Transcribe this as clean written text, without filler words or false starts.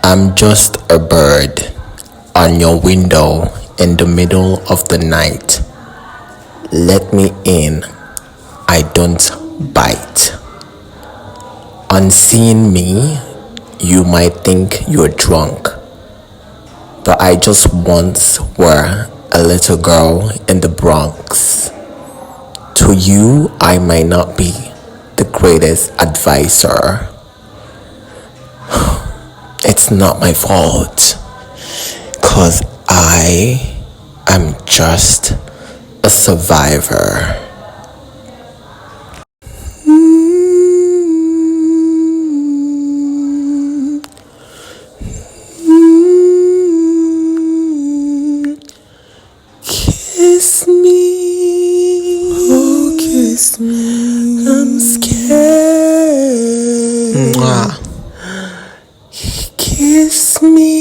I'm just a bird on your window in the middle of the night. Let me in, I don't bite. On seeing me, you might think you're drunk, but I just once were a little girl in the Bronx. To you, I might not be the greatest advisor. It's not my fault, 'cause I am just a survivor. Kiss me, oh kiss me, I'm scared. Mwah. Kiss me.